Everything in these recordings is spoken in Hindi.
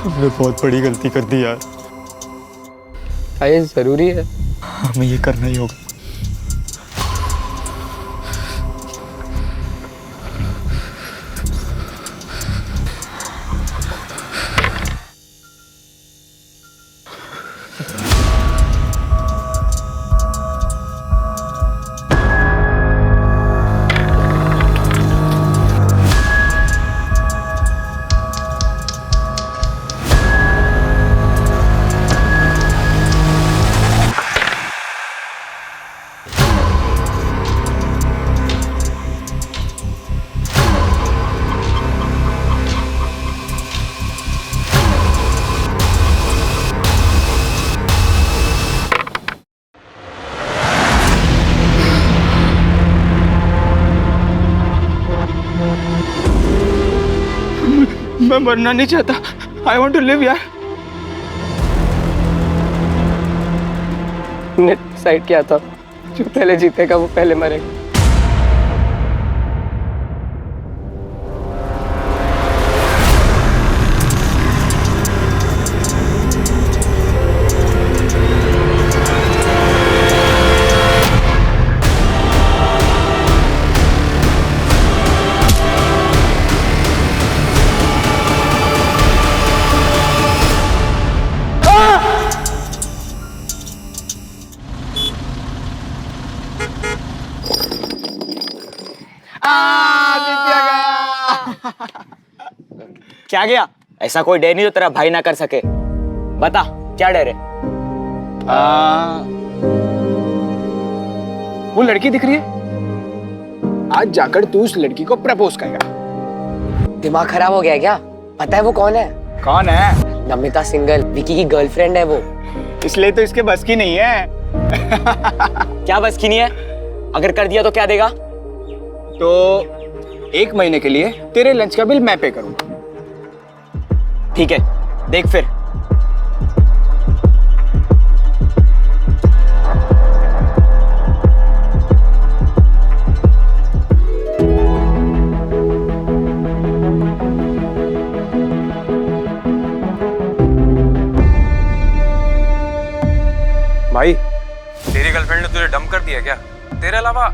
हमने बहुत बड़ी गलती कर दी यार। क्या ये जरूरी है? हमें ये करना ही होगा। मैं मरना नहीं चाहता। आई वॉन्ट टू लिव यार। ने डिसाइड किया था जो पहले जीतेगा वो पहले मरेगा। क्या गया? ऐसा कोई डर नहीं जो तेरा भाई ना कर सके। बता क्या डर है? वो लड़की दिख रही है। आज जाकर तू उस लड़की को प्रपोज करेगा। दिमाग खराब हो गया है क्या? पता है वो कौन है? कौन है? नमिता सिंगल, विकी की गर्लफ्रेंड है वो। इसलिए तो इसके बस की नहीं है। क्या बस की नहीं है? अगर कर दिया तो क्या देगा? तो 1 महीने के लिए तेरे लंच का बिल मैं पे करूंगा। ठीक है, देख फिर। भाई, तेरी गर्लफ्रेंड ने तुझे डंप कर दिया क्या? तेरे अलावा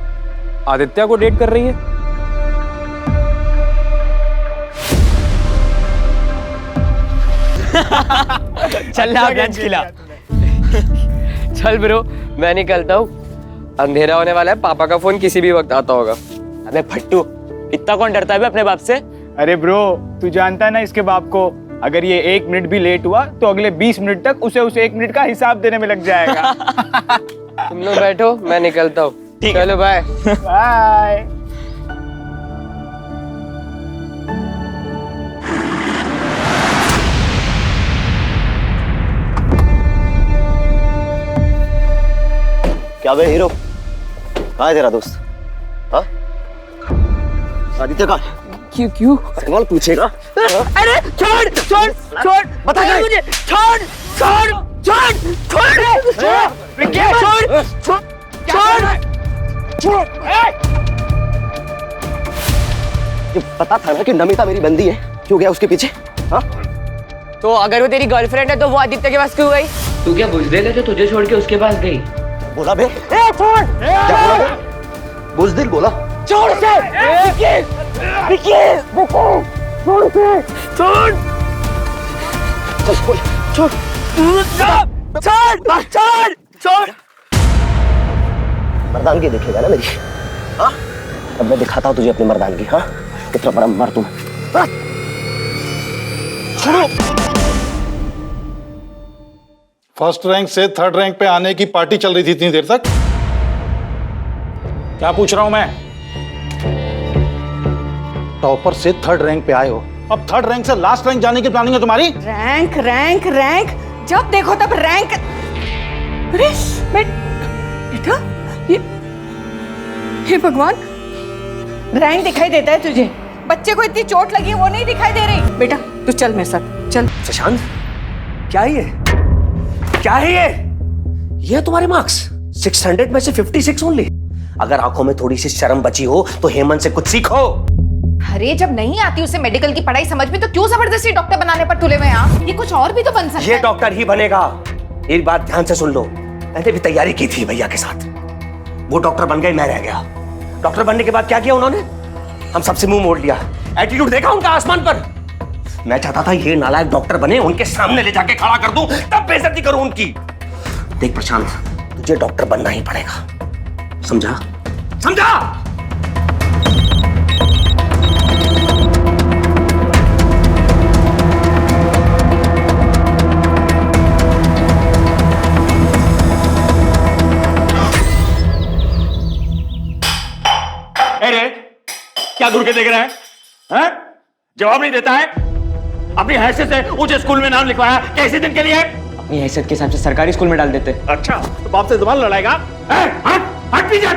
आदित्य को डेट कर रही है? चल ना लंच खिला। चल ब्रो, मैं निकलता हूँ। अंधेरा होने वाला है, पापा का फोन किसी भी वक्त आता होगा। अबे फट्टू, इतना कौन डरता है बे अपने बाप से? अरे ब्रो, तू जानता है ना इसके बाप को। अगर ये 1 मिनट भी लेट हुआ तो अगले 20 मिनट तक उसे उस 1 मिनट का हिसाब देने में लग जाएगा। तुम लोग बैठो, मैं निकलता हूँ। चलो बाय। बाय। क्या बे हीरो, कहाँ है तेरा दोस्त? हाँ? आदित्य कहाँ? क्यों? सवाल पूछेगा? अरे छोड़ बता क्या है? मुझे, छोड़ ये पता था ना कि नमिता मेरी बंदी है, क्यों गया उसके पीछे? हाँ? तो अगर वो तेरी गर्लफ्रेंड है तो वो आदित्य के पास क्यों गई? तू क्या बुजदिल है जो तुझे छोड़ के उसके पास गई? बोला बे? क्या बोला बे? बुजदिल बोला? छोड़ से! छोड़। मर्दानगी देखेगा ना मेरी? हाँ? अब मैं दिखाता हूँ तुझे अपनी मर्दानगी। हाँ? कितना बड़ा मर्द हूँ। छोड़ो। फर्स्ट रैंक से 3rd रैंक पे आने की पार्टी चल रही थी इतनी देर तक। क्या पूछ रहा हूं मैं? टॉपर से 3rd रैंक पे आए हो, अब 3rd रैंक से लास्ट रैंक जाने की प्लानिंग है तुम्हारी? रैंक जब देखो तब रैंक। अरे बेटा, ये भगवान, रैंक दिखाई देता है तुझे? बच्चे को इतनी चोट लगी है वो नहीं दिखाई दे रही? बेटा तू चल मेरे साथ, चल। शशांक, क्या है ये? क्या है ये तुम्हारे मार्क्स? 600 में से 56 ओनली। अगर आंखों में थोड़ी सी शर्म बची हो तो हेमंत से कुछ सीखो। अरे जब नहीं आती उसे मेडिकल की पढ़ाई समझ में तो क्यों जबरदस्ती डॉक्टर बनाने पर तुले हुए हैं आप? ये कुछ और भी तो बन सकता ये है। डॉक्टर ही बनेगा। एक बात ध्यान से सुन लो, मैंने भी तैयारी की थी भैया के साथ। वो डॉक्टर बन गए, मैं रह गया। डॉक्टर बनने के बाद क्या किया उन्होंने? हम सबसे मुंह मोड़ लिया। एटीट्यूड देखा उनका आसमान पर। मैं चाहता था ये नालायक डॉक्टर बने, उनके सामने ले जाके खड़ा कर दूं, तब बेइज्जती करूं उनकी। देख प्रशांत, तुझे डॉक्टर बनना ही पड़ेगा, समझा? समझा? अरे क्या घूर के देख रहा है? हैं? जवाब नहीं देता है। अपनी हैसियत से ऊंचे स्कूल में नाम लिखवाया, कैसे दिन के लिए? अपनी हैसियत के हिसाब से सरकारी स्कूल में डाल देते। अच्छा, तो बाप से जुबान लड़ाएगा? हट हट पीछे,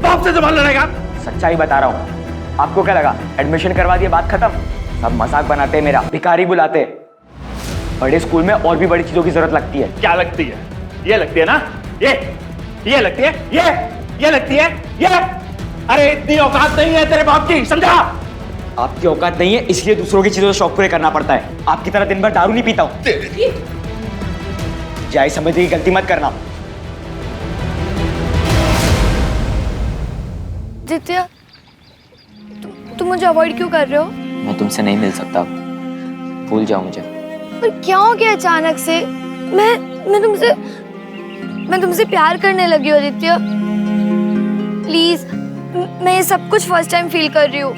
बाप से जुबान लड़ाएगा? सच्चाई बता रहा हूँ। आपको क्या लगा एडमिशन करवा दिया बात खत्म? सब मजाक बनाते हैं मेरा, भिखारी बुलाते। बड़े स्कूल में और भी बड़ी चीजों की जरूरत लगती है। क्या लगती है? ये लगती है ना? ये लगती है? ये लगती है? ये? अरे इतनी औकात नहीं है तेरे बाप की, समझा? आपकी औकात नहीं है, इसलिए दूसरों की चीजों से शौक पूरे करना पड़ता है। आपकी तरह दिन भर दारू नहीं पीता हूं। जाए समझने की गलती मत करना। दित्या, तुम मुझे अवॉइड क्यों कर रहे हो? मैं तुमसे नहीं मिल सकता, भूल जाओ मुझे। पर क्या हो गया अचानक से? मैं तुमसे प्यार करने लगी हूँ आदित्य। प्लीज, मैं ये सब कुछ फर्स्ट टाइम फील कर रही हूँ।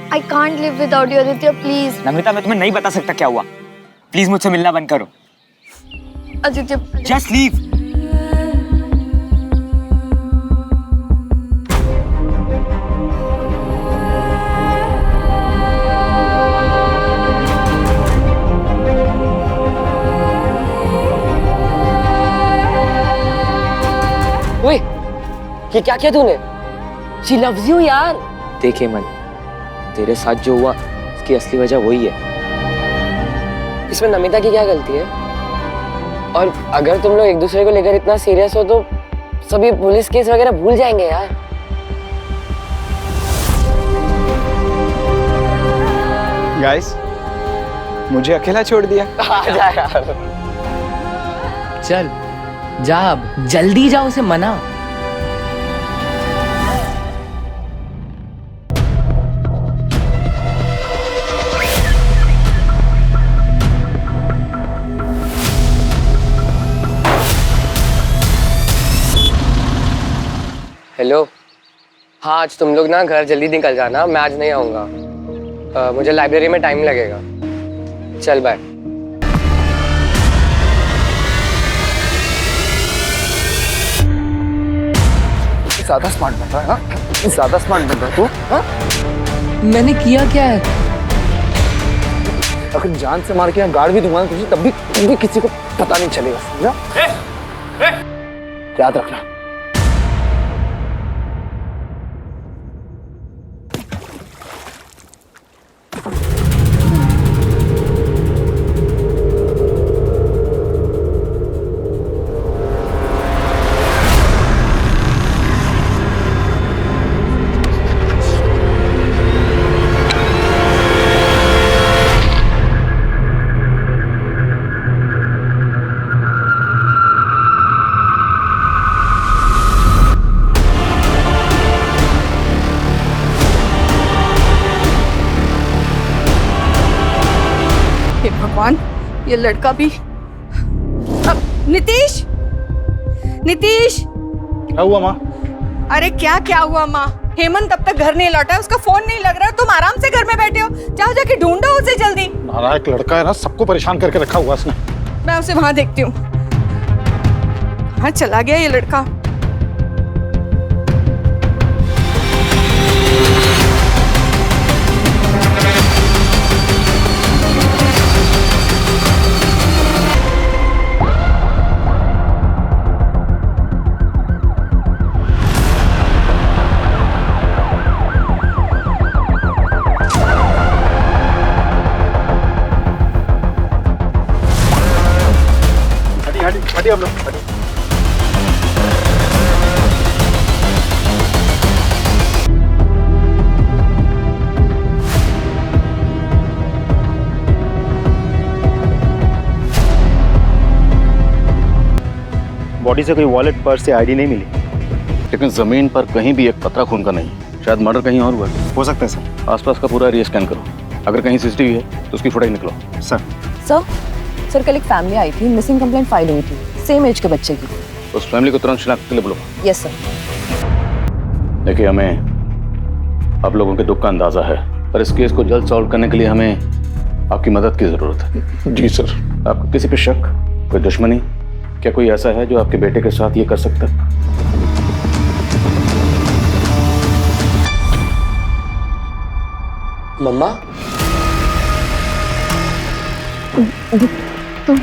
I can't live without you, Aditya, please. Namita, मैं तुम्हें नहीं बता सकता क्या हुआ। प्लीज मुझसे मिलना बंद करो। Aditya, just leave. ओए, ये क्या किया तूने? She loves you यार। देखे मन, तेरे साथ जो हुआ इसकी असली वजह वही है। इसमें नमिता की क्या गलती है? और अगर तुम लोग एक दूसरे को लेकर इतना सीरियस हो तो सभी पुलिस केस वगैरह भूल जाएंगे यार। गाइस, मुझे अकेला छोड़ दिया। आ जा यार। चल जा, अब जल्दी जा, उसे मना। हेलो, हाँ आज तुम लोग ना घर जल्दी निकल जाना, मैं आज नहीं आऊँगा। मुझे लाइब्रेरी में टाइम लगेगा। चल बाय। ज्यादा स्मार्ट बन रहा है ना? ज्यादा स्मार्ट बन रहा है तू? हाँ? मैंने किया क्या है? अगर जान से मार के यहाँ गाड़ भी दूंगा तुझे, तब भी किसी को पता नहीं चलेगा, समझा? याद रखना। भगवान, ये लड़का भी। नीतीश, नीतीश। क्या हुआ माँ? अरे क्या क्या हुआ माँ? हेमंत अब तक घर नहीं लौटा है, उसका फोन नहीं लग रहा है, तुम आराम से घर में बैठे हो। जाओ जाके ढूंढो उसे जल्दी। नालायक लड़का है ना, सबको परेशान करके रखा हुआ उसने। मैं उसे वहां देखती हूँ। कहाँ चला गया ये लड़का? हटिए हम लोग, हटिए। बॉडी से कोई वॉलेट, पर्स या आईडी नहीं मिली, लेकिन जमीन पर कहीं भी एक कतरा खून का नहीं है। शायद मर्डर कहीं और हुआ है। हो सकता है सर। आसपास का पूरा एरिया स्कैन करो, अगर कहीं सीसीटीवी है तो उसकी फुटेज निकलो। सर सर कल एक फैमिली आई थी, मिसिंग कंप्लेंट फाइल हुई थी, सेम एज के बच्चे की। उस फैमिली को तुरंत शिनाख्त के लिए बोलो। Yes sir. देखिए, हमें आप लोगों के दुख का अंदाजा है, पर इस केस को जल्द सॉल्व करने के लिए हमें आपकी मदद की जरूरत है। जी सर। आपको किसी पे शक, कोई दुश्मनी, क्या कोई ऐसा है जो आपके बेटे के साथ ये कर सकता है? मम्मा, तुम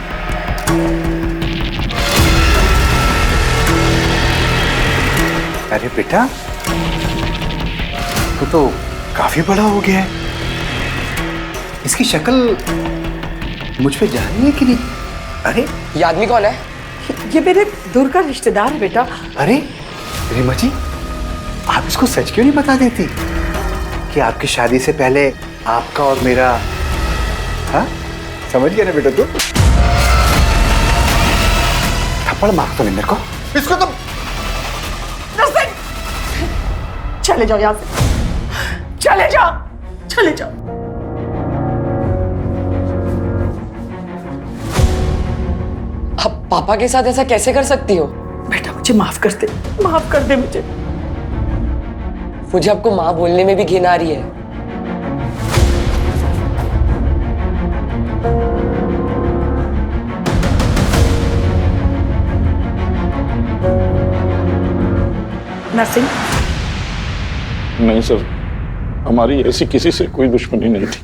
अरे बेटा, तू तो काफी बड़ा हो गया है। इसकी शक्ल मुझ पे जा रही है कि नहीं? अरे ये आदमी कौन है? ये मेरे दूर का रिश्तेदार है बेटा। अरे रीमा जी, आप इसको सच क्यों नहीं बता देती कि आपकी शादी से पहले आपका और मेरा, हाँ समझ गया ना बेटा तू? थप्पड़ मार तो नहीं मेरे को। इसको तो चले जाओ यहाँ से, चले जाओ, चले जाओ। आप पापा के साथ ऐसा कैसे कर सकती हो? बेटा मुझे माफ कर दे, माफ कर दे मुझे। मुझे आपको माँ बोलने में भी घिन आ रही है। नरसिंह, नहीं सर, हमारी ऐसी किसी से कोई दुश्मनी नहीं थी।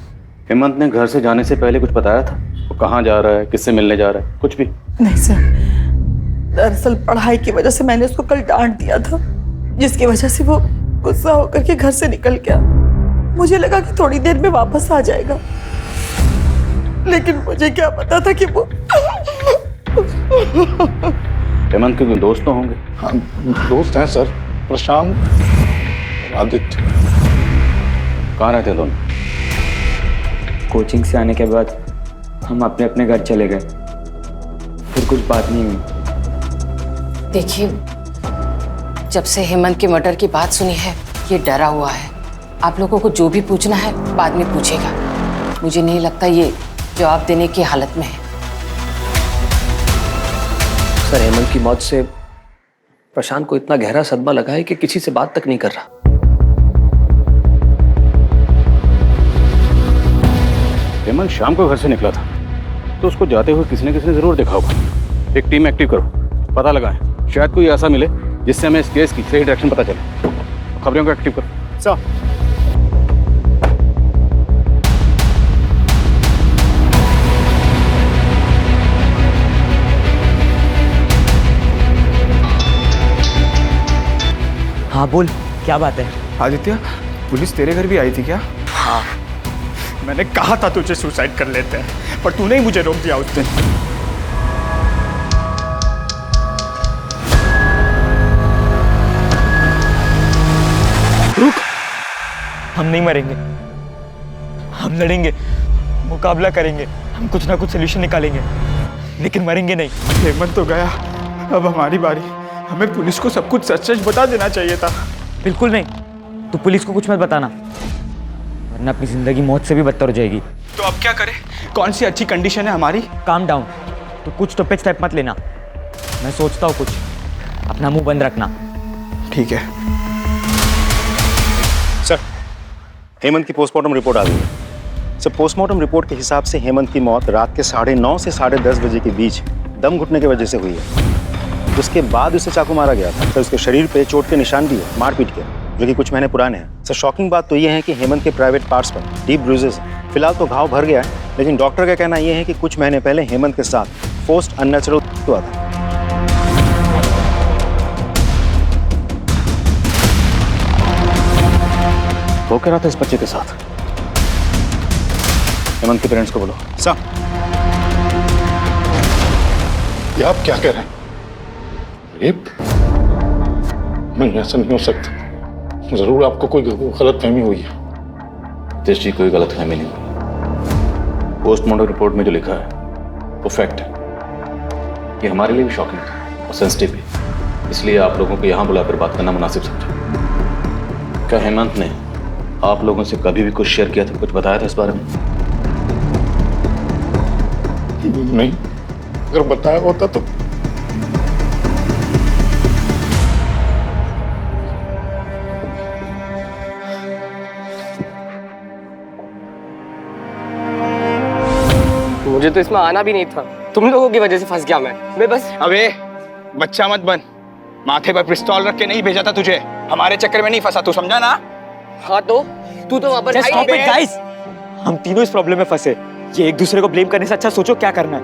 हेमंत ने घर से जाने से पहले कुछ बताया था? वो कहाँ जा रहा है, किससे मिलने जा रहा है, कुछ भी? नहीं सर, दरअसल पढ़ाई की वजह से मैंने उसको कल डांट दिया था, जिसकी वजह से वो गुस्सा होकर के घर से निकल गया। मुझे लगा कि थोड़ी देर में वापस आ जाएगा, लेकिन मुझे क्या पता था कि वो हेमंत के कोई दोस्त तो होंगे? हाँ दोस्त हैं सर, प्रशांत, आदित्य। कहाँ रहते दोनों? कोचिंग से आने के बाद हम अपने अपने घर चले गए, फिर कुछ बात नहीं हुई। देखिए, जब से हेमंत के मर्डर की बात सुनी है, ये डरा हुआ है। आप लोगों को जो भी पूछना है बाद में पूछेगा। मुझे नहीं लगता ये जवाब देने की हालत में है। सर, हेमंत की मौत से प्रशांत को इतना गहरा सदमा लगा है कि किसी से बात तक नहीं कर रहा। हेमंत शाम को घर से निकला था, तो उसको जाते हुए किसी ने जरूर देखा होगा। एक टीम एक्टिव करो, पता लगाएं, शायद कोई ऐसा मिले जिससे हमें इस केस की सही डायरेक्शन पता चले। खबरों को एक्टिव करो। सर, हाँ बोल, क्या बात है? आदित्य, पुलिस तेरे घर भी आई थी क्या? हाँ। मैंने कहा था तुझे सुसाइड कर लेते हैं, पर तूने ही मुझे रोक दिया उस दिन। रुक, हम नहीं मरेंगे, हम लड़ेंगे, मुकाबला करेंगे, हम कुछ ना कुछ सोल्यूशन निकालेंगे, लेकिन मरेंगे नहीं। हेमंत तो गया, अब हमारी बारी। हमें पुलिस को सब कुछ सच सच बता देना चाहिए था। बिल्कुल नहीं, तू पुलिस को कुछ मत बताना, वरना अपनी जिंदगी मौत से भी बदतर हो जाएगी। तो अब क्या करें? कौन सी अच्छी कंडीशन है हमारी? काम डाउन, तू कुछ टॉपिक स्टेप मत लेना, मैं सोचता हूँ कुछ, अपना मुंह बंद रखना। ठीक है सर, हेमंत की पोस्टमार्टम रिपोर्ट आ गई है। सर, पोस्टमार्टम रिपोर्ट के हिसाब से हेमंत की मौत रात के 9:30 से 10:30 बजे के बीच दम घुटने की वजह से हुई है। उसके बाद उसे चाकू मारा गया था। सर, उसके शरीर पे चोट के निशान भी है, मारपीट के, जो कि कुछ महीने पुराने हैं। सर, शॉकिंग बात तो ये है कि हेमंत के प्राइवेट पार्ट्स पर डीप ब्रूजेस हैं। फिलहाल तो घाव भर गया है, लेकिन डॉक्टर का कहना यह है कि कुछ महीने पहले हेमंत के साथ फोर्स्ड अननेचुरल हुआ था। वो कह रहा था इस बच्चे के साथ। हेमंत के पेरेंट्स को बोलो। सर, ये आप क्या कह रहे हैं? रेप? नहीं, ऐसा नहीं हो सकता। जरूर आपको कोई गलतफहमी हुई है। तेज जी, कोई गलतफहमी नहीं हुई। पोस्टमार्टम रिपोर्ट में जो लिखा है वो फैक्ट है। ये हमारे लिए भी शॉकिंग था। और सेंसिटिव भी, इसलिए आप लोगों को यहाँ बुलाकर बात करना मुनासिब समझा। क्या हेमंत ने आप लोगों से कभी भी कुछ शेयर किया था, कुछ बताया था इस बारे में? नहीं, अगर बताया होता तो मुझे तो इसमें आना भी नहीं था, तुम लोगों की वजह से फंस गया मैं बस। अबे बच्चा मत बन, माथे पर पिस्तौल रख के नहीं भेजा था तुझे, हमारे चक्कर में नहीं फंसा, तू समझा ना? हाँ तो तू तो वहां पर Just stop it, guys! हम तीनों इस प्रॉब्लम में फंसे। ये एक दूसरे को ब्लेम करने से अच्छा सोचो क्या करना है।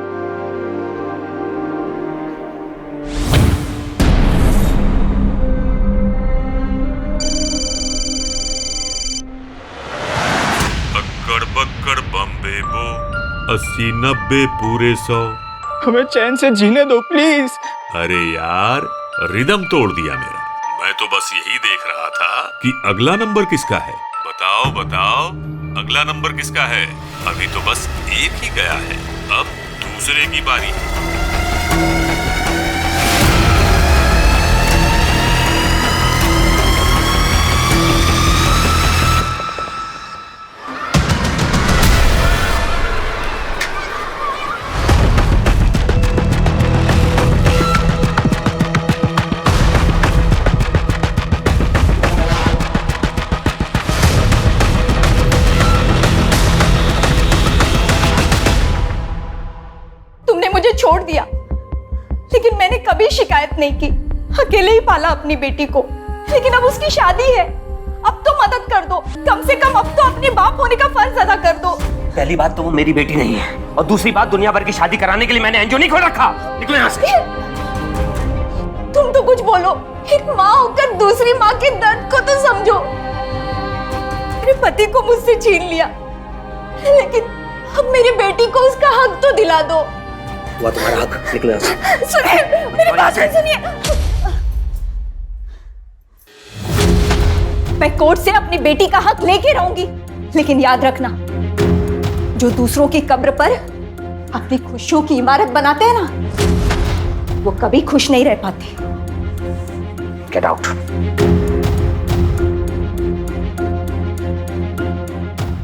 अक्कड़ बक्कड़ बम्बे बो 80-90 पूरे 100। हमें चैन से जीने दो प्लीज। अरे यार, रिदम तोड़ दिया मेरा। मैं तो बस यही देख रहा था कि अगला नंबर किसका है। बताओ बताओ, अगला नंबर किसका है? अभी तो बस एक ही गया है, अब दूसरे की बारी। छोड़ दिया, लेकिन मैंने कभी शिकायत नहीं की। अकेले ही पाला अपनी बेटी को, लेकिन अब उसकी शादी है। अब तो मदद कर दो, कम से कम अब तो अपने बाप होने का फर्ज अदा कर दो। पहली बात तो वो मेरी बेटी नहीं है, और दूसरी बात दुनिया भर की शादी कराने के लिए मैंने एनजीओ नहीं खोल रखा। निकलो यहाँ से। तुम तो कुछ बोलो, एक माँ होकर दूसरी माँ के दर्द को तो समझो। मेरे पति को मुझसे छीन लिया, लेकिन अब मेरी बेटी को उसका हक तो दिला दो। वो तुम्हारा हक। निकलो यहाँ से। सुनिए, मेरी बात सुनिए। मैं कोर्ट से अपनी बेटी का हक लेके रहूंगी, लेकिन याद रखना, जो दूसरों की कब्र पर अपनी खुशियों की इमारत बनाते हैं ना, वो कभी खुश नहीं रह पाते। Get out.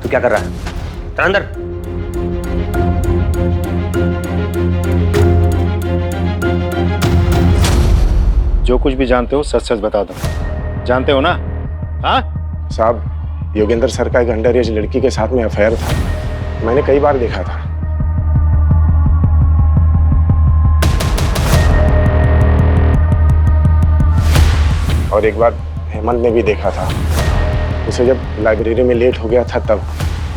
तू क्या कर रहा है? चल अंदर। जो कुछ भी जानते हो सच सच बता दो। जानते हो ना? हाँ साहब, योगेंद्र सर का एक अंडर एज लड़की के साथ में अफेयर था, मैंने कई बार देखा था। और एक बार हेमंत ने भी देखा था, उसे जब लाइब्रेरी में लेट हो गया था तब।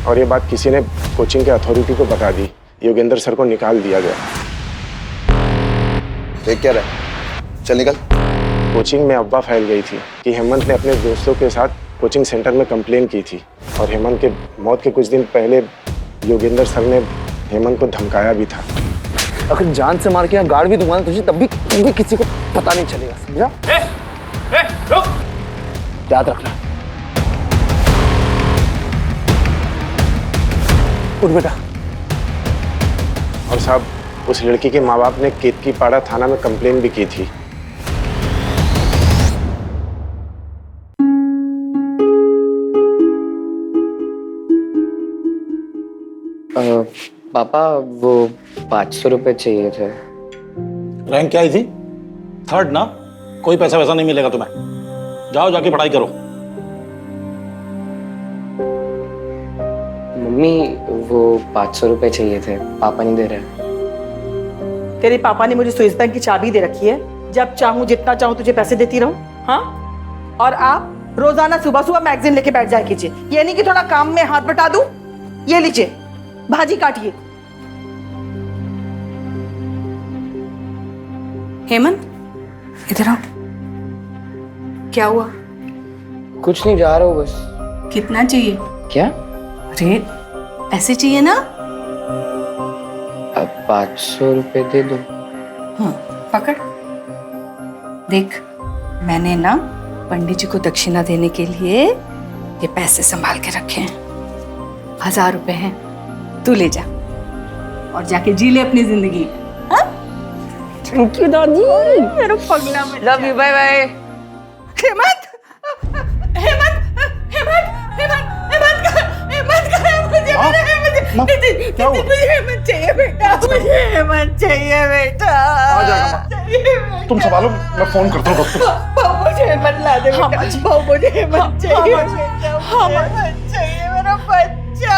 और ये बात किसी ने कोचिंग के अथॉरिटी को बता दी, योगेंद्र सर को निकाल दिया गया। देख क्या रहा? चल निकल। कोचिंग में अफवाह फैल गई थी कि हेमंत ने अपने दोस्तों के साथ कोचिंग सेंटर में कंप्लेन की थी, और हेमंत के मौत के कुछ दिन पहले योगेंद्र सर ने हेमंत को धमकाया भी था। अगर जान से मार के यहाँ गाड़ भी दूंगा तुझे, तब भी किसी को पता नहीं चलेगा, समझा? रुक! याद रखना। उठ बेटा। और साहब, उस लड़की के माँ बाप ने केतकीपाड़ा थाना में कंप्लेन भी की थी। पापा, वो 500 रुपए चाहिए थे। रैंक क्या आई थी? 3rd ना? कोई पैसा वैसा नहीं मिलेगा तुम्हें। जाओ जाके पढ़ाई करो। मम्मी, वो 500 रुपए चाहिए थे, पापा नहीं दे रहे। तेरे पापा ने मुझे स्विस बैंक की चाबी दे रखी है, जब चाहूं जितना चाहूं तुझे पैसे देती रहूं। हाँ, और आप रोजाना सुबह सुबह मैगजीन लेके बैठ जाया कीजिए, ये नहीं कि थोड़ा काम में हाथ बटा दूं। ये लीजिए, भाजी काटिए। हेमंत, इधर आओ। क्या हुआ? कुछ नहीं, जा रहा हूँ बस। कितना चाहिए? क्या? अरे पैसे चाहिए ना? अब 500 रुपए दे दो। हाँ, पकड़। देख, मैंने ना पंडित जी को दक्षिणा देने के लिए ये पैसे संभाल के रखे हैं। 1000 रुपए हैं, तू ले जा और जाके जी ले अपनी जिंदगी। हाँ? थैंक यू दादी। मेरा पगला बच्चा। Love you, bye bye. Hemant Hemant Hemant Hemant Hemant Hemant मुझे मुझे हेमंत चाहिए बेटा, मुझे हेमंत चाहिए बेटा। आ जाएगा तुम संभालो, मैं फोन करता हूँ डॉक्टर। मुझे हेमंत ला दे बेटा, मुझे हेमंत चाहिए बेटा, हेमंत चाहिए मेरा बच्चा।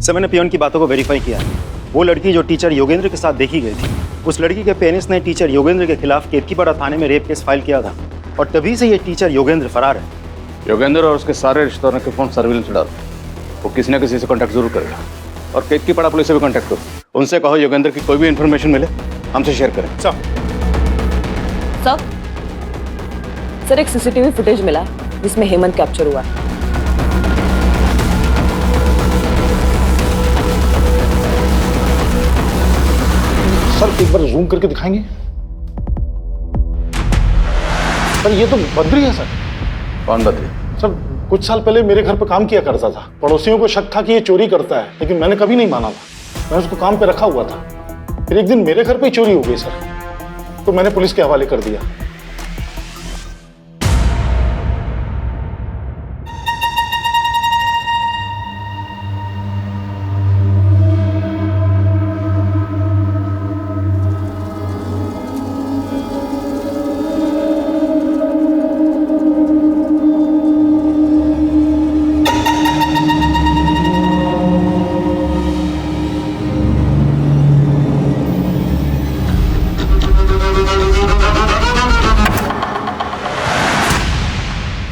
सर मैंने पियोन की बातों को वेरीफाई किया। वो लड़की जो टीचर योगेंद्र के साथ देखी गई थी, उस लड़की के पेरेंट्स ने टीचर योगेंद्र के खिलाफ केतकीपाड़ा थाने में रेप केस फाइल किया था और तभी से ये टीचर योगेंद्र फरार है। योगेंद्र और उसके सारे रिश्तेदारों के फोन सर्विलेंस डालो। वो किसी न किसी से कांटेक्ट जरूर करेगा। और केतकीपाड़ा पुलिस से भी कांटेक्ट करो। उनसे कहो योगेंद्र की कोई भी इंफॉर्मेशन मिले हमसे शेयर करें। सर एक सीसीटीवी फुटेज मिला है जिसमें हेमंत कैप्चर हुआ है। सर एक बार जूम करके दिखाएंगे? सर ये तो बद्री है सर। कौन बद्री? सर कुछ साल पहले मेरे घर पे काम किया करता था। पड़ोसियों को शक था कि ये चोरी करता है, लेकिन मैंने कभी नहीं माना था। मैं उसको काम पे रखा हुआ था। फिर एक दिन मेरे घर पे ही चोरी हो गई सर, तो मैंने पुलिस के हवाले कर दिया।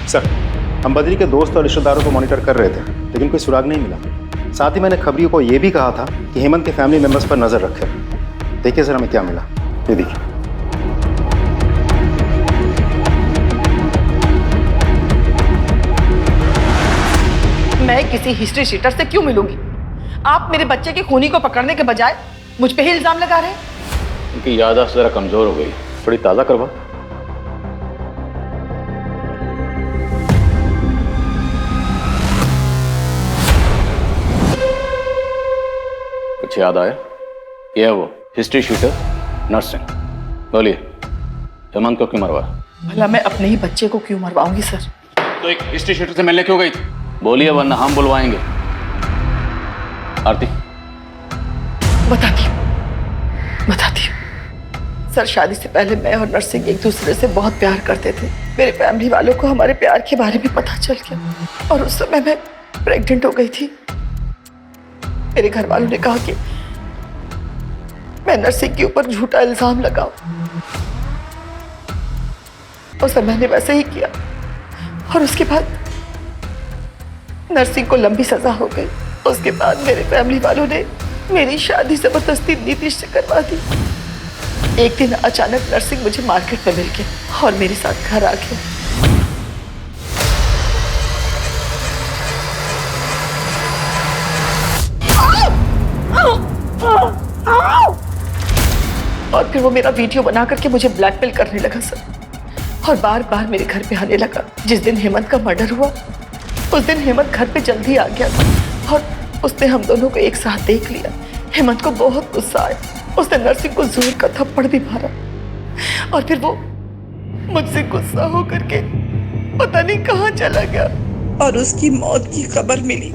सर हम बद्री के दोस्त और रिश्तेदारों को मॉनिटर कर रहे थे, लेकिन कोई सुराग नहीं मिला। साथ ही मैंने खबरियों को यह भी कहा था कि हेमंत के फैमिली मेंबर्स पर नजर रखें। देखिए सर हमें क्या मिला, ये देखिए। मैं किसी हिस्ट्री शीटर से क्यों मिलूंगी? आप मेरे बच्चे के खूनी को पकड़ने के बजाय मुझ पे ही इल्जाम लगा रहे हैं। उनकी याददाश्त जरा कमजोर हो गई, थोड़ी ताज़ा करवा। कुछ याद आया? ये है वो हिस्ट्री शीटर नर्सिंग। बोलिए हेमंत को क्यों मरवाया? भला मैं अपने ही बच्चे को क्यों मरवाऊंगी सर? तो एक हिस्ट्री शीटर से मिलने क्यों गई थी? बोलिए वरना हम बुलवाएंगे। आरती बताती हूँ। सर शादी से पहले मैं और नरसिंह एक दूसरे से बहुत प्यार करते थे। मेरे फैमिली वालों को हमारे प्यार के बारे में पता चल गया और उस समय मैं प्रेग्नेंट हो गई थी। मेरे घर वालों ने कहा कि मैं नरसिंह के ऊपर झूठा इल्जाम लगाऊं। उस मैंने वैसे ही किया और उसके बाद नरसिंह को लंबी सजा हो गई। उसके बाद मेरे फैमिली वालों ने मेरी शादी जबरदस्ती नीतीश से करवा दी। एक दिन अचानक नरसिंह मुझे मार्केट में मिल गया और मेरे साथ घर आ गया। और फिर वो मेरा वीडियो बना करके मुझे ब्लैकमेल करने लगा सर, और बार बार मेरे घर पे आने लगा। जिस दिन हेमंत का मर्डर हुआ उस दिन हेमंत घर पे जल्दी आ गया था और उसने हम दोनों को एक साथ देख लिया। हेमंत को बहुत गुस्सा आया, उसने नरसिंह को जोर का थप्पड़ भी मारा और फिर वो मुझसे गुस्सा होकर के पता नहीं कहाँ चला गया और उसकी मौत की खबर मिली।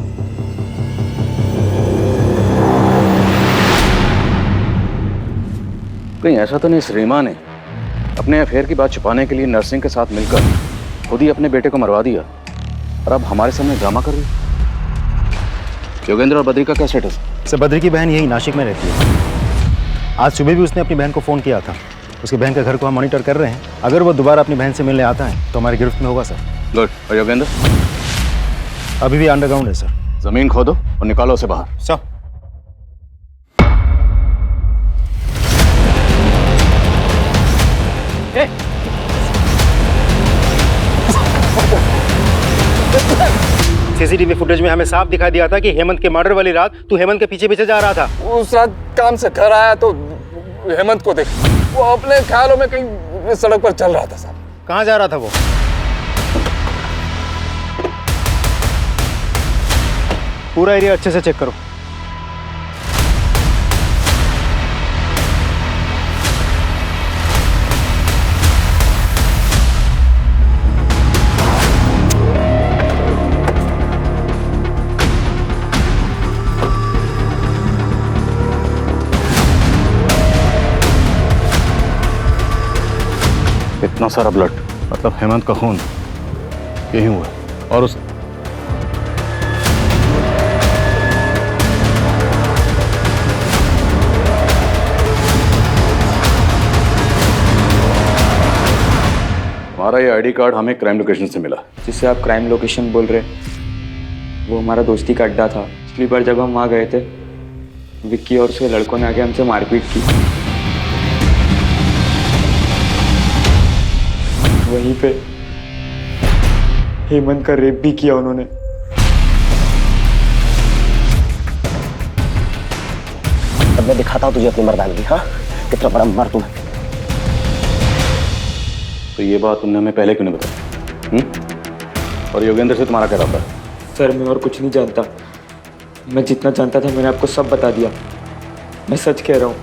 कहीं ऐसा तो नहीं इस रीमा ने अपने अफेयर की बात छुपाने के लिए नर्सिंग के साथ मिलकर खुद ही अपने बेटे को मरवा दिया और अब हमारे सामने ड्रामा कर रही है? योगेंद्र और बद्री का क्या स्टेटस? सर बद्री की बहन यही नासिक में रहती है। आज सुबह भी उसने अपनी बहन को फ़ोन किया था। उसकी बहन के घर को हम मॉनिटर कर रहे हैं। अगर वो दोबारा अपनी बहन से मिलने आता है तो हमारी गिरफ्त में होगा सर। गुड। और योगेंद्र? अभी भी अंडरग्राउंड है सर। जमीन खोदो और निकालो उसे बाहर। सर सीसीटीवी फुटेज में हमें साफ दिखाई दिया था कि हेमंत के मर्डर वाली रात तू हेमंत के पीछे पीछे जा रहा था। उस रात काम से घर आया तो हेमंत को देख, वो अपने ख्यालों में कहीं सड़क पर चल रहा था साहब। कहाँ जा रहा था वो? पूरा एरिया अच्छे से चेक करो। इतना सारा ब्लड, मतलब हेमंत का खून यही हुआ। और उस हमारा ये आईडी कार्ड हमें क्राइम लोकेशन से मिला। जिससे आप क्राइम लोकेशन बोल रहे, वो हमारा दोस्ती का अड्डा था। पिछली बार जब हम वहाँ गए थे, विक्की और उसके लड़कों ने आके हमसे मारपीट की। वहीं पे हेमंत का रेप भी किया उन्होंने। अब मैं दिखाता हूँ तुझे अपनी मर्दानगी। हाँ, कितना बड़ा मर्द हूँ। तो ये बात तुमने हमें पहले क्यों नहीं बताई? और योगेंद्र से तुम्हारा क्या रहा है? सर मैं और कुछ नहीं जानता। मैं जितना जानता था मैंने आपको सब बता दिया। मैं सच कह रहा हूँ।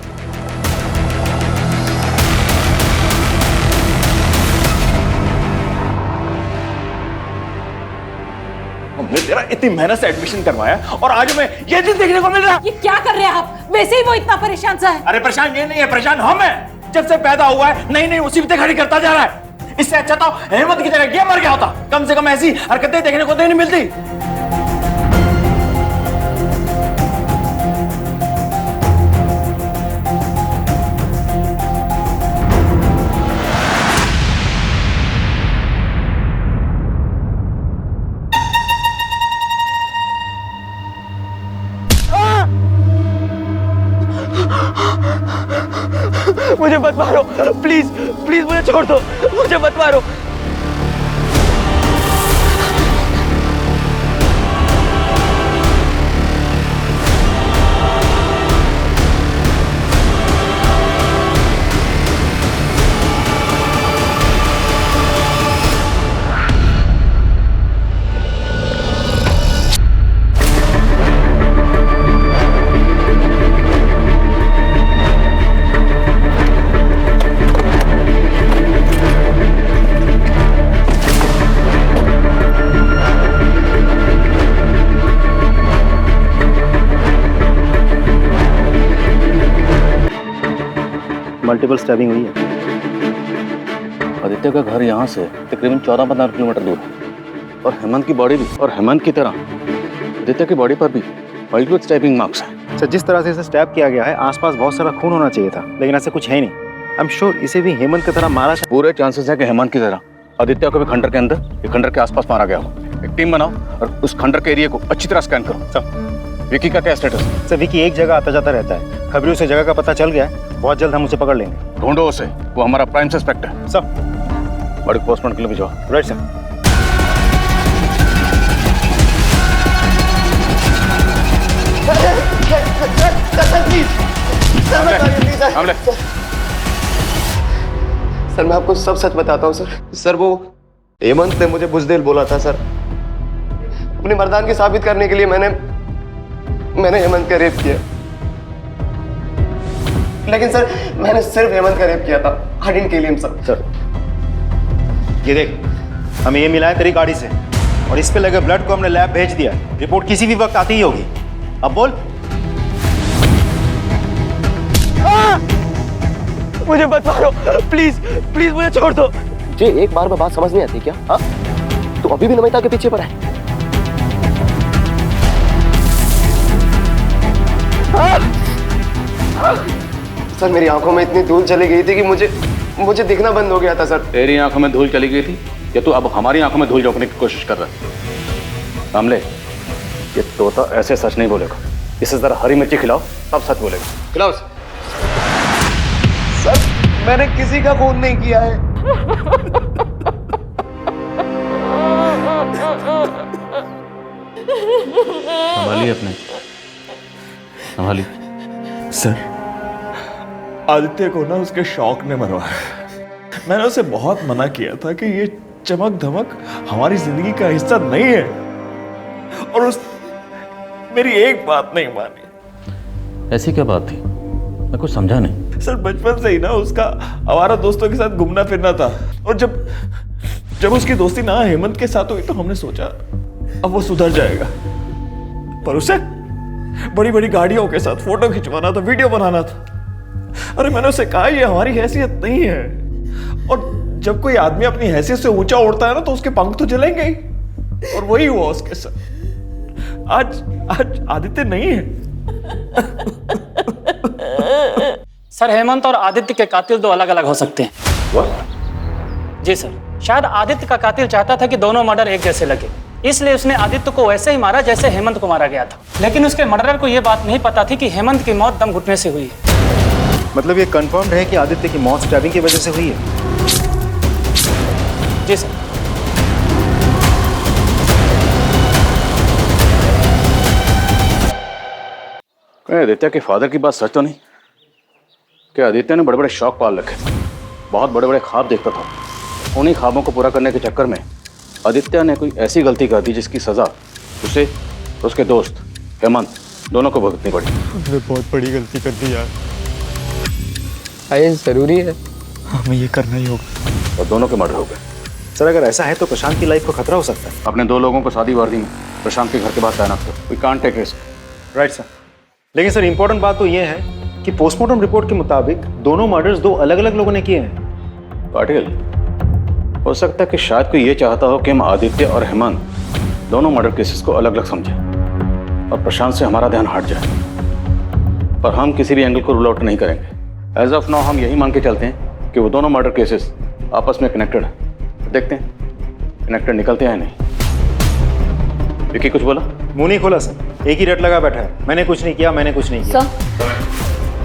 हमने तेरा इतनी मेहनत से एडमिशन करवाया और आज हमें ये चीज देखने को मिल रहा है। ये क्या कर रहे हैं आप? वैसे ही वो इतना परेशान सा है। अरे परेशान ये नहीं है, परेशान हम हैं। जब से पैदा हुआ है नई नई मुसीबतें खड़ी करता जा रहा है। इससे अच्छा तो हेमंत की जगह ये मर गया होता। कम से कम ऐसी हरकतें देखने को तो नहीं मिलती। मुझे मत मारो, प्लीज प्लीज मुझे छोड़ दो, मुझे मत मारो। मल्टीपल स्टैबिंग हुई है। आदित्य का घर यहाँ से तकरीबन 14-15 किलोमीटर दूर है और हेमंत की बॉडी भी, और हेमंत की तरह आदित्य की बॉडी पर भी मल्टीपल स्टैबिंग मार्क्स हैं। सर जिस तरह से इसे स्टैब किया गया है आसपास बहुत सारा खून होना चाहिए था, लेकिन ऐसा कुछ है नहीं। आई एम श्योर इसे भी हेमंत की तरह मारा। पूरे चांसेस है कि हेमंत की तरह आदित्य को भी खंडर के अंदर या खंडर के आसपास मारा गया हो। एक टीम बनाओ और उस खंडर के एरिया को अच्छी तरह स्कैन करो। सर विकी का क्या स्टेटस है? सर विकी एक जगह आता जाता रहता है, खबरों से जगह का पता चल गया है, बहुत जल्द हम उसे पकड़ लेंगे। ढूंढो उसे, वो हमारा प्राइम सस्पेक्ट है। सर बड़ी पोस्टमार्टम के लिए भिजवाओ। Right sir. सर मैं आपको सब सच बताता हूँ सर। सर वो हेमंत ने मुझे बुज़दिल बोला था सर। अपनी मर्दानगी साबित करने के लिए मैंने हेमंत का रेप किया। लेकिन सर मैंने सिर्फ हेमंत का रेप किया था। I didn't kill him sir. ये देख, हमें ये मिला है तेरी गाड़ी से और इस पे लगे ब्लड को हमने लैब भेज दिया। रिपोर्ट किसी भी वक्त आती ही होगी। अब बोल। मुझे मत मारो, प्लीज प्लीज मुझे छोड़ दो। जी एक बार में बात समझ नहीं आती क्या? हाँ तो अभी भी नमिता के पीछे पड़ा है। सर मेरी आंखों में इतनी धूल चली गई थी कि मुझे दिखना बंद हो गया था सर। तेरी आंखों में धूल चली गई थी या तू अब हमारी आंखों में धूल झोंकने की कोशिश कर रहा है? कामले, ये तोता ऐसे सच नहीं बोलेगा। इसे जरा हरी मिर्ची खिलाओ तब सच बोलेगा। खिलाओ सर। मैंने किसी का खून नहीं किया है। संभालिए अपने, संभालिए। सर आदित्य को ना उसके शौक ने मरवाया। मैंने उसे बहुत मना किया था कि ये चमक धमक हमारी जिंदगी का हिस्सा नहीं है, और उस मेरी एक बात नहीं मानी। ऐसी क्या बात थी? मैं कुछ समझा नहीं। सर बचपन से ही ना उसका आवारा दोस्तों के साथ घूमना फिरना था, और जब उसकी दोस्ती ना हेमंत के साथ हुई तो हमने सोचा अब वो सुधर जाएगा। पर उसे बड़ी बड़ी गाड़ियों के साथ फोटो खिंचवाना था, वीडियो बनाना था। अरे मैंने उसे कहा ये हमारी हैसियत नहीं है, और जब कोई आदमी अपनी हैसियत से ऊंचा उड़ता है ना तो उसके पंख तो जलेंगे ही, और वही हुआ उसके साथ। आज आदित्य नहीं है। सर, हेमंत और आदित्य के कातिल दो अलग अलग हो सकते हैं। जी सर, शायद आदित्य का कातिल चाहता था कि दोनों मर्डर एक जैसे लगे, इसलिए उसने आदित्य को वैसे ही मारा जैसे हेमंत को मारा गया था। लेकिन उसके मर्डरर को यह बात नहीं पता थी कि हेमंत की मौत दम घुटने से हुई है। मतलब ये कंफर्म्ड है कि आदित्य की मौत स्टैबिंग की वजह से हुई है? जी सर। आदित्य के फादर की बात सच तो नहीं? कि आदित्य ने बड़े बड़े शौक पाल रखे थे, बहुत बड़े बड़े ख्वाब देखता था। उन्हीं ख्वाबों को पूरा करने के चक्कर में आदित्य ने कोई ऐसी गलती कर दी जिसकी सजा उसे और उसके दोस्त हेमंत दोनों को भुगतनी पड़ी। उसने बहुत बड़ी गलती कर दी यार। ये जरूरी है, हमें ये करना ही होगा। और दोनों के मर्डर हो गए। सर अगर ऐसा है तो प्रशांत की लाइफ को खतरा हो सकता है। अपने 2 लोगों को शादी वर्दी में प्रशांत के घर के बाद तैनात करो। We can't take risk. Right sir. लेकिन सर इंपॉर्टेंट बात तो ये है कि पोस्टमार्टम रिपोर्ट के मुताबिक दोनों मर्डर्स 2 अलग अलग लोगों ने किए हैं। पाटिल, हो सकता है कि शायद कोई ये चाहता हो कि हम आदित्य और हेमंत दोनों मर्डर केसेस को अलग अलग समझें और प्रशांत से हमारा ध्यान हट जाए। पर हम किसी भी एंगल को रूल आउट नहीं करेंगे। एज ऑफ नाउ हम यही मान के चलते हैं कि वो दोनों मर्डर केसेस आपस में कनेक्टेड हैं। देखते हैं कनेक्टेड निकलते हैं नहीं। विकी कुछ बोला? मुंह नहीं खोला सर, एक ही रट लगा बैठा है। मैंने कुछ नहीं किया, मैंने कुछ नहीं किया।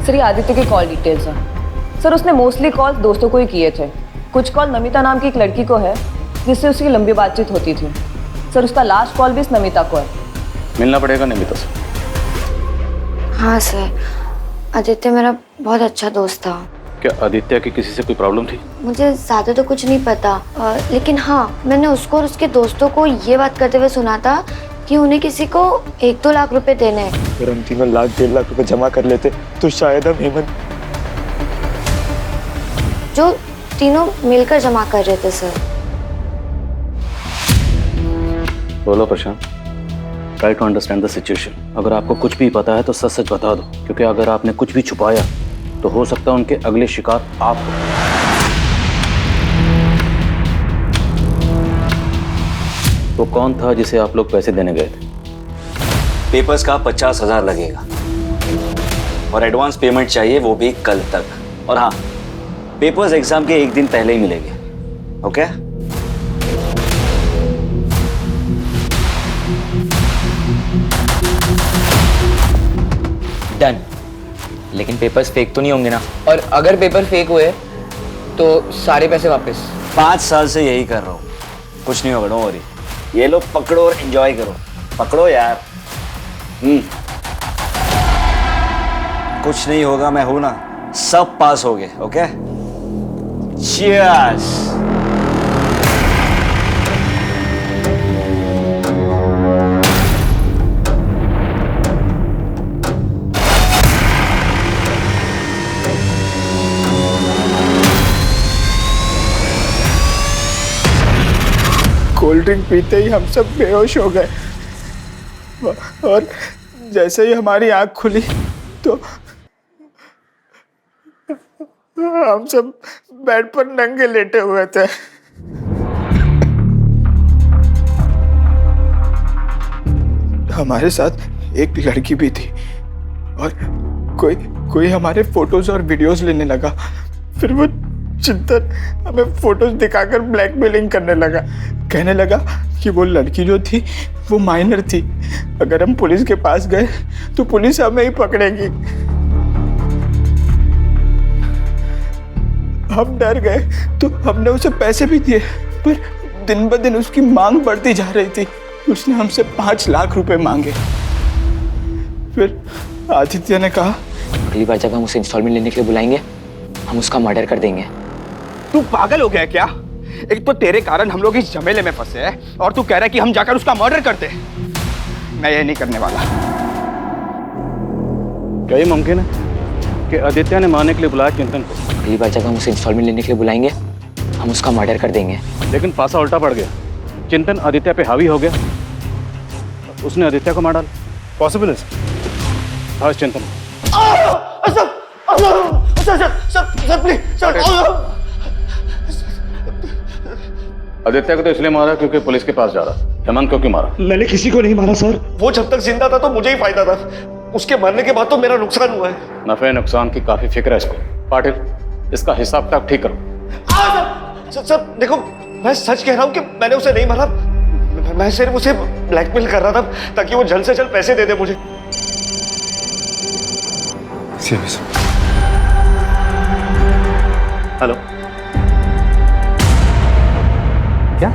सर, ये आदित्य के कॉल डिटेल्स हैं। सर, उसने मोस्टली कॉल दोस्तों को ही किए थे। कुछ कॉल नमिता नाम की एक लड़की को है जिससे उसकी लंबी बातचीत होती थी। सर, उसका लास्ट कॉल भी इस नमिता को है। मिलना पड़ेगा नमिता से। हाँ सर, आदित्य मेरा बहुत अच्छा दोस्त था। क्या आदित्य की किसी से कोई प्रॉब्लम थी? मुझे ज़्यादा तो कुछ नहीं पता, लेकिन हाँ, मैंने उसको और उसके दोस्तों को ये बात करते हुए सुना था कि उन्हें किसी को 1-2 लाख रुपए देने हैं। अगर हम तीनों 1-1.5 लाख रुपए जमा कर लेते तो शायद हम हेमंत, जो तीनों मिलकर जमा कर रहे थे सर। बोलो Prashant, try to understand the situation. अगर आपको कुछ भी पता है तो सच सच बता दो, क्योंकि अगर आपने कुछ भी छुपाया तो हो सकता है उनके अगले शिकार आप हो। वो कौन था जिसे आप लोग पैसे देने गए थे? पेपर्स का 50,000 लगेगा और एडवांस पेमेंट चाहिए, वो भी कल तक। और हाँ, पेपर्स एग्जाम के 1 दिन पहले ही मिलेंगे। ओके? डन। लेकिन पेपर्स फेक तो नहीं होंगे ना? और अगर पेपर फेक हुए तो सारे पैसे वापस? 5 साल से यही कर रहा हूँ, कुछ नहीं होगा, डोंट वरी। ये लो पकड़ो और एंजॉय करो। पकड़ो यार। कुछ नहीं होगा, मैं हूं ना। सब पास हो गए। ओके? चीयर्स। कोल्ड ड्रिंक पीते ही हम सब बेहोश हो गए और जैसे ही हमारी आंख खुली तो हम सब बेड पर नंगे लेटे हुए थे। हमारे साथ एक लड़की भी थी और कोई हमारे फोटोज और वीडियोस लेने लगा। फिर वो चिंतन हमें फोटोज दिखाकर ब्लैकमेलिंग करने लगा। कहने लगा कि वो लड़की जो थी वो माइनर थी, अगर हम पुलिस के पास गए तो पुलिस हमें ही पकड़ेगी। हम डर गए तो हमने उसे पैसे भी दिए, पर दिन ब दिन उसकी मांग बढ़ती जा रही थी। उसने हमसे 5 लाख रुपए मांगे। फिर आदित्य ने कहा, अगली बार जब हम उसे इंस्टॉलमेंट लेने के लिए बुलाएंगे, हम उसका मर्डर कर देंगे। तू पागल हो गया क्या? एक तो तेरे कारण हम लोग इस झमेले में फंसे हैं और तू कह रहा है कि हम जाकर उसका मर्डर करते हैं। मैं ये नहीं करने वाला। क्या ये मुमकिन है कि आदित्य ने मारने के लिए बुलाया चिंतन को? अगली बार जब हम उसे इंस्टॉलमेंट लेने के लिए बुलाएंगे, हम उसका मर्डर कर देंगे। लेकिन पासा उल्टा पड़ गया। चिंतन आदित्य पे हावी हो गया, उसने आदित्य को मार डाला। पॉसिबल है हाँ चिंतन। सर प्लीज सर, आदित्य को तो इसलिए मारा क्योंकि पुलिस के पास जा रहा। हेमंत को क्यों मारा? मैंने किसी को नहीं मारा सर। वो जब तक जिंदा था तो मुझे ही फायदा था, उसके मरने के बाद तो मेरा नुकसान हुआ है। नफे नुकसान की काफी फिक्र है इसको। पाटिल, इसका हिसाब किताब ठीक करो। सर देखो, मैं सच कह रहा हूँ कि मैंने उसे नहीं मारा। मैं सिर्फ उसे ब्लैकमेल कर रहा था ताकि वो जल्द से जल्द पैसे दे दे मुझे। हेलो, क्या?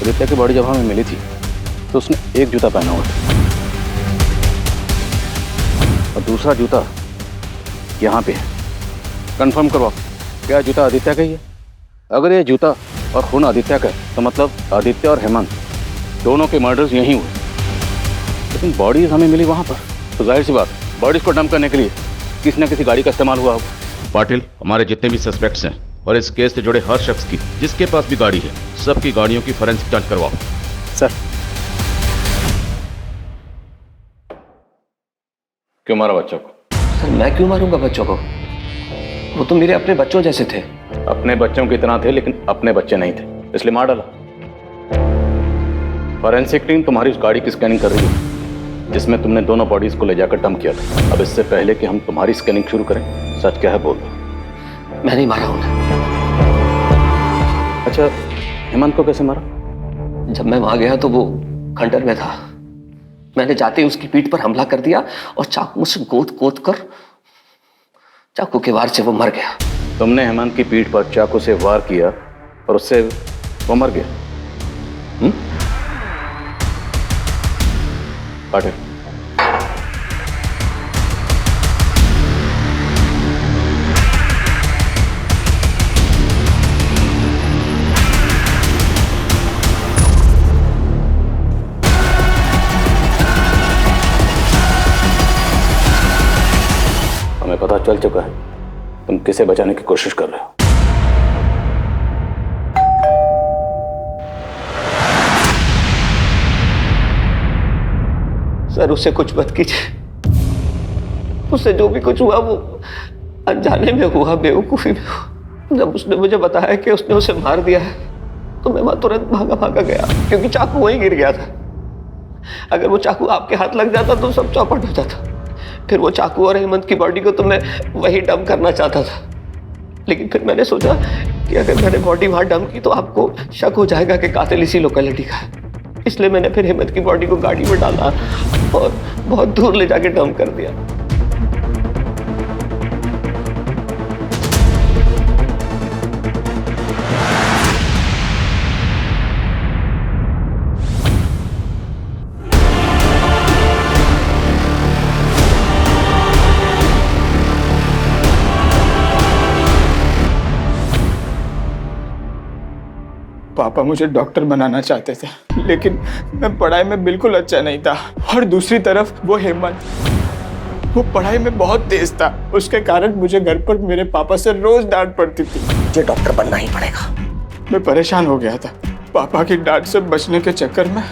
आदित्य की बॉडी जब हमें मिली थी तो उसने एक जूता पहना हुआ था और दूसरा जूता यहाँ पे है। कंफर्म करवाओ, क्या जूता आदित्य का ही है? अगर ये जूता और खून आदित्य का है तो मतलब आदित्य और हेमंत दोनों के मर्डर्स यहीं हुए, लेकिन बॉडीज हमें मिली वहां पर, तो जाहिर सी बात बॉडीज को डंप करने के लिए किसी न किसी गाड़ी का इस्तेमाल हुआ होगा। पाटिल, हमारे जितने भी सस्पेक्ट्स हैं और इस केस से जुड़े हर शख्स की जिसके पास भी गाड़ी है, सबकी गाड़ियों की फोरेंसिक जांच करवाओ। सर, क्यों मारा बच्चों को? सर मैं क्यों मारूंगा बच्चों को? वो तो मेरे अपने बच्चों जैसे थे। अपने बच्चों की तरह थे लेकिन अपने बच्चे नहीं थे, इसलिए मार डाला। फॉरेंसिक टीम तुम्हारी उस गाड़ी की स्कैनिंग कर रही है जिसमें तुमने दोनों बॉडीज को ले जाकर डंप किया था। अब इससे पहले कि हम तुम्हारी स्कैनिंग शुरू करें, सच क्या है बोल दो। मैं नहीं मारा उन्हें। अच्छा, हेमंत को कैसे मारा? जब मैं वहां गया तो वो खंडर में था। मैंने जाते ही उसकी पीठ पर हमला कर दिया और चाकू से गोद कर चाकू के वार से वो मर गया। तुमने हेमंत की पीठ पर चाकू से वार किया और उससे वो मर गया? पाटिल, हमें पता चल चुका है तुम किसे बचाने की कोशिश कर रहे हो। सर उससे कुछ मत कीजिए, उससे जो भी कुछ हुआ वो अनजाने में हुआ, बेवकूफी में हुआ। जब उसने मुझे बताया कि उसने उसे मार दिया है तो मैं वहां तुरंत भागा गया क्योंकि चाकू वहीं गिर गया था। अगर वो चाकू आपके हाथ लग जाता तो सब चौपट हो जाता। फिर वो चाकू और हेमंत की बॉडी को तो मैं वही डंप करना चाहता था, लेकिन फिर मैंने सोचा कि अगर मैंने बॉडी वहां डंप की तो आपको शक हो जाएगा कि कातिल इसी लोकेलिटी का है। इसलिए मैंने फिर हेमंत की बॉडी को गाड़ी में डाला और बहुत दूर ले जाके डंप कर दिया। पापा मुझे डॉक्टर बनाना चाहते थे, लेकिन मैं पढ़ाई में बिल्कुल अच्छा नहीं था। और दूसरी तरफ वो हेमंत, वो पढ़ाई में बहुत तेज था। उसके कारण मुझे घर पर मेरे पापा से रोज डांट पड़ती थी। मुझे डॉक्टर बनना ही पड़ेगा। मैं परेशान हो गया था। पापा की डांट से बचने के चक्कर में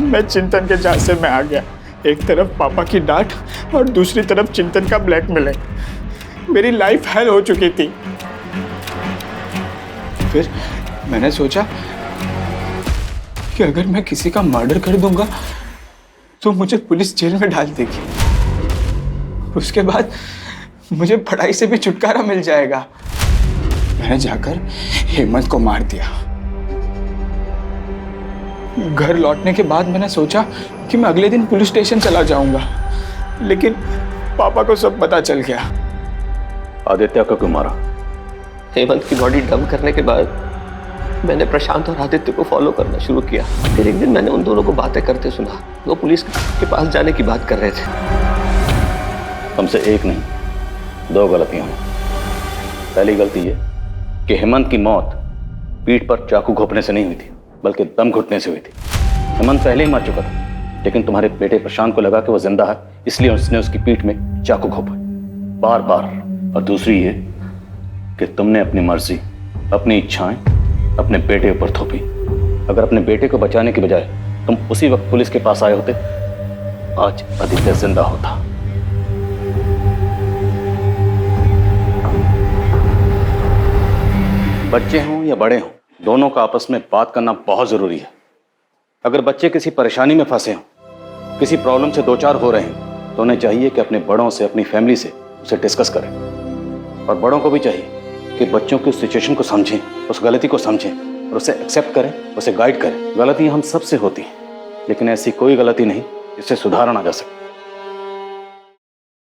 मैं चिंतन के झांसे में आ गया। एक तरफ पापा की डांट और दूसरी तरफ चिंतन का ब्लैकमेलिंग। मेरी लाइफ हेल हो चुकी थी। फिर मैंने सोचा कि अगर मैं किसी का मर्डर कर दूंगा तो मुझे पुलिस जेल में डाल देगी। उसके बाद मुझे पढ़ाई से भी छुटकारा मिल जाएगा। मैंने जाकर हेमंत को मार दिया। घर लौटने के बाद मैंने सोचा कि मैं अगले दिन पुलिस स्टेशन चला जाऊंगा, लेकिन पापा को सब पता चल गया। आदित्य को क्यों मारा? हेमंत की बॉडी डंप करने के बाद मैंने प्रशांत और आदित्य को फॉलो करना शुरू किया। फिर एक दिन मैंने उन दोनों को बातें करते सुना। वो पुलिस के पास जाने की बात कर रहे थे। तुमसे एक नहीं, दो गलतियां हुई। पहली गलती ये कि हेमंत की मौत पीठ पर चाकू घोंपने से नहीं हुई थी, बल्कि दम घुटने से हुई थी। हेमंत पहले ही मर चुका था, लेकिन तुम्हारे बेटे प्रशांत को लगा कि वो जिंदा है, इसलिए उसने उसकी पीठ में चाकू घोंपा बार बार। और दूसरी ये कि तुमने अपनी मर्जी, अपनी इच्छाएं, अपने बेटे ऊपर थोपी। अगर अपने बेटे को बचाने की बजाय तुम उसी वक्त पुलिस के पास आए होते, आज आदित्य जिंदा होता। बच्चे हों या बड़े हों, दोनों का आपस में बात करना बहुत जरूरी है। अगर बच्चे किसी परेशानी में फंसे हों, किसी प्रॉब्लम से दो चार हो रहे हैं, तो उन्हें चाहिए कि अपने बड़ों से, अपनी फैमिली से उसे डिस्कस करें। और बड़ों को भी चाहिए कि बच्चों की उस सिचुएशन को समझें, उस गलती को समझें और उसे एक्सेप्ट करें, उसे गाइड करें। गलतियां हम सबसे होती हैं, लेकिन ऐसी कोई गलती नहीं जिससे सुधारा ना जा सके।